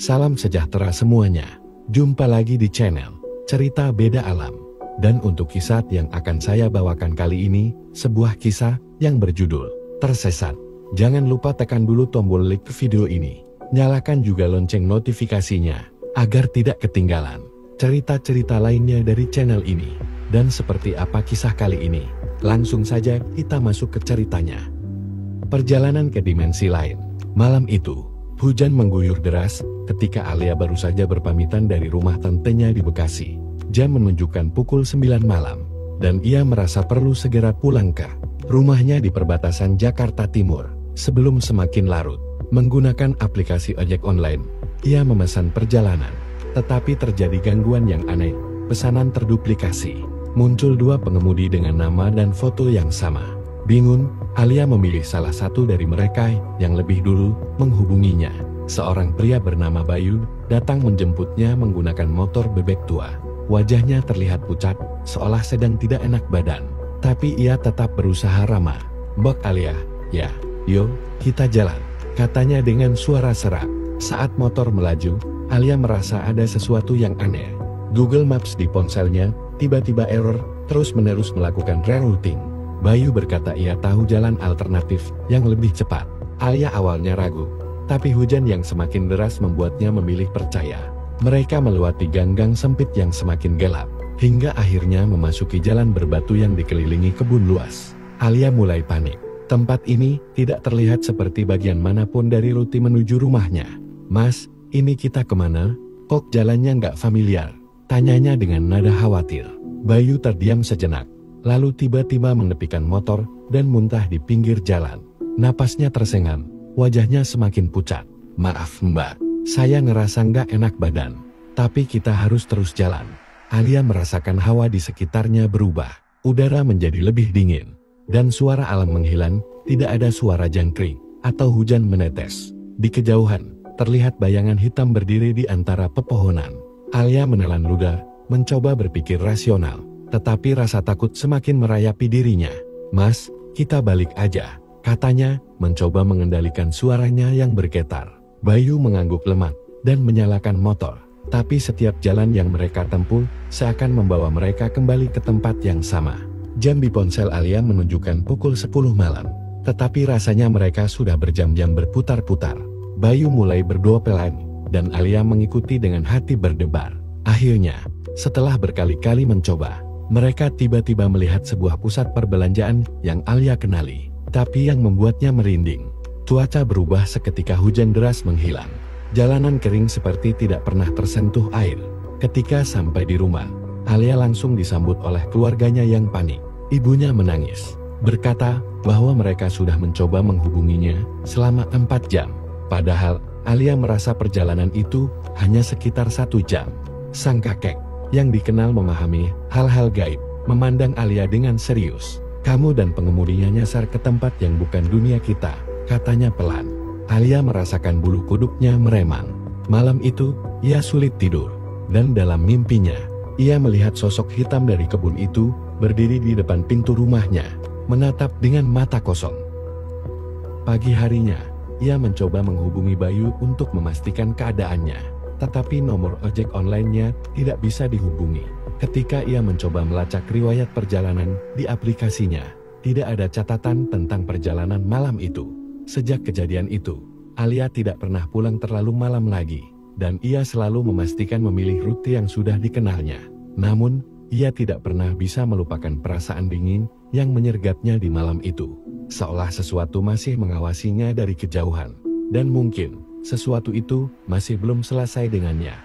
Salam sejahtera semuanya. Jumpa lagi di channel Cerita Beda Alam. Dan untuk kisah yang akan saya bawakan kali ini, sebuah kisah yang berjudul Tersesat. Jangan lupa tekan dulu tombol like video ini. Nyalakan juga lonceng notifikasinya, agar tidak ketinggalan cerita-cerita lainnya dari channel ini. Dan seperti apa kisah kali ini? Langsung saja kita masuk ke ceritanya. Perjalanan ke dimensi lain. Malam itu, hujan mengguyur deras ketika Alia baru saja berpamitan dari rumah tantenya di Bekasi. Jam menunjukkan pukul 9 malam, dan ia merasa perlu segera pulang ke rumahnya di perbatasan Jakarta Timur. Sebelum semakin larut, menggunakan aplikasi ojek online, ia memesan perjalanan. Tetapi terjadi gangguan yang aneh, pesanan terduplikasi. Muncul dua pengemudi dengan nama dan foto yang sama. Bingung, Alia memilih salah satu dari mereka yang lebih dulu menghubunginya. Seorang pria bernama Bayu datang menjemputnya menggunakan motor bebek tua. Wajahnya terlihat pucat, seolah sedang tidak enak badan. Tapi ia tetap berusaha ramah. "Mbak Alia, ya, yuk, kita jalan," katanya dengan suara serak. Saat motor melaju, Alia merasa ada sesuatu yang aneh. Google Maps di ponselnya tiba-tiba error, terus-menerus melakukan rerouting. Bayu berkata ia tahu jalan alternatif yang lebih cepat. Alia awalnya ragu, tapi hujan yang semakin deras membuatnya memilih percaya. Mereka melewati gang-gang sempit yang semakin gelap, hingga akhirnya memasuki jalan berbatu yang dikelilingi kebun luas. Alia mulai panik. Tempat ini tidak terlihat seperti bagian manapun dari rute menuju rumahnya. "Mas, ini kita kemana? Kok jalannya nggak familiar?" tanyanya dengan nada khawatir. Bayu terdiam sejenak, lalu tiba-tiba menepikan motor dan muntah di pinggir jalan. Napasnya tersengal, wajahnya semakin pucat. "Maaf mbak, saya ngerasa nggak enak badan, tapi kita harus terus jalan." Alia merasakan hawa di sekitarnya berubah. Udara menjadi lebih dingin, dan suara alam menghilang. Tidak ada suara jangkrik atau hujan menetes. Di kejauhan, terlihat bayangan hitam berdiri di antara pepohonan. Alia menelan ludah, mencoba berpikir rasional, tetapi rasa takut semakin merayapi dirinya. "Mas, kita balik aja," katanya, mencoba mengendalikan suaranya yang bergetar. Bayu mengangguk lemah dan menyalakan motor, tapi setiap jalan yang mereka tempuh seakan membawa mereka kembali ke tempat yang sama. Jam di ponsel Alia menunjukkan pukul 10 malam, tetapi rasanya mereka sudah berjam-jam berputar-putar. Bayu mulai berdoa pelan, dan Alia mengikuti dengan hati berdebar. Akhirnya, setelah berkali-kali mencoba, mereka tiba-tiba melihat sebuah pusat perbelanjaan yang Alia kenali, tapi yang membuatnya merinding. Cuaca berubah seketika, hujan deras menghilang. Jalanan kering seperti tidak pernah tersentuh air. Ketika sampai di rumah, Alia langsung disambut oleh keluarganya yang panik. Ibunya menangis, berkata bahwa mereka sudah mencoba menghubunginya selama 4 jam. Padahal, Alia merasa perjalanan itu hanya sekitar 1 jam. Sang kakek, yang dikenal memahami hal-hal gaib, memandang Alia dengan serius. "Kamu dan pengemudinya nyasar ke tempat yang bukan dunia kita," katanya pelan. Alia merasakan bulu kuduknya meremang. Malam itu, ia sulit tidur. Dan dalam mimpinya, ia melihat sosok hitam dari kebun itu, berdiri di depan pintu rumahnya, menatap dengan mata kosong. Pagi harinya, ia mencoba menghubungi Bayu untuk memastikan keadaannya, tetapi nomor ojek online-nya tidak bisa dihubungi. Ketika ia mencoba melacak riwayat perjalanan di aplikasinya, tidak ada catatan tentang perjalanan malam itu. Sejak kejadian itu, Alia tidak pernah pulang terlalu malam lagi, dan ia selalu memastikan memilih rute yang sudah dikenalnya. Namun, ia tidak pernah bisa melupakan perasaan dingin yang menyergapnya di malam itu. Seolah sesuatu masih mengawasinya dari kejauhan, dan mungkin sesuatu itu masih belum selesai dengannya.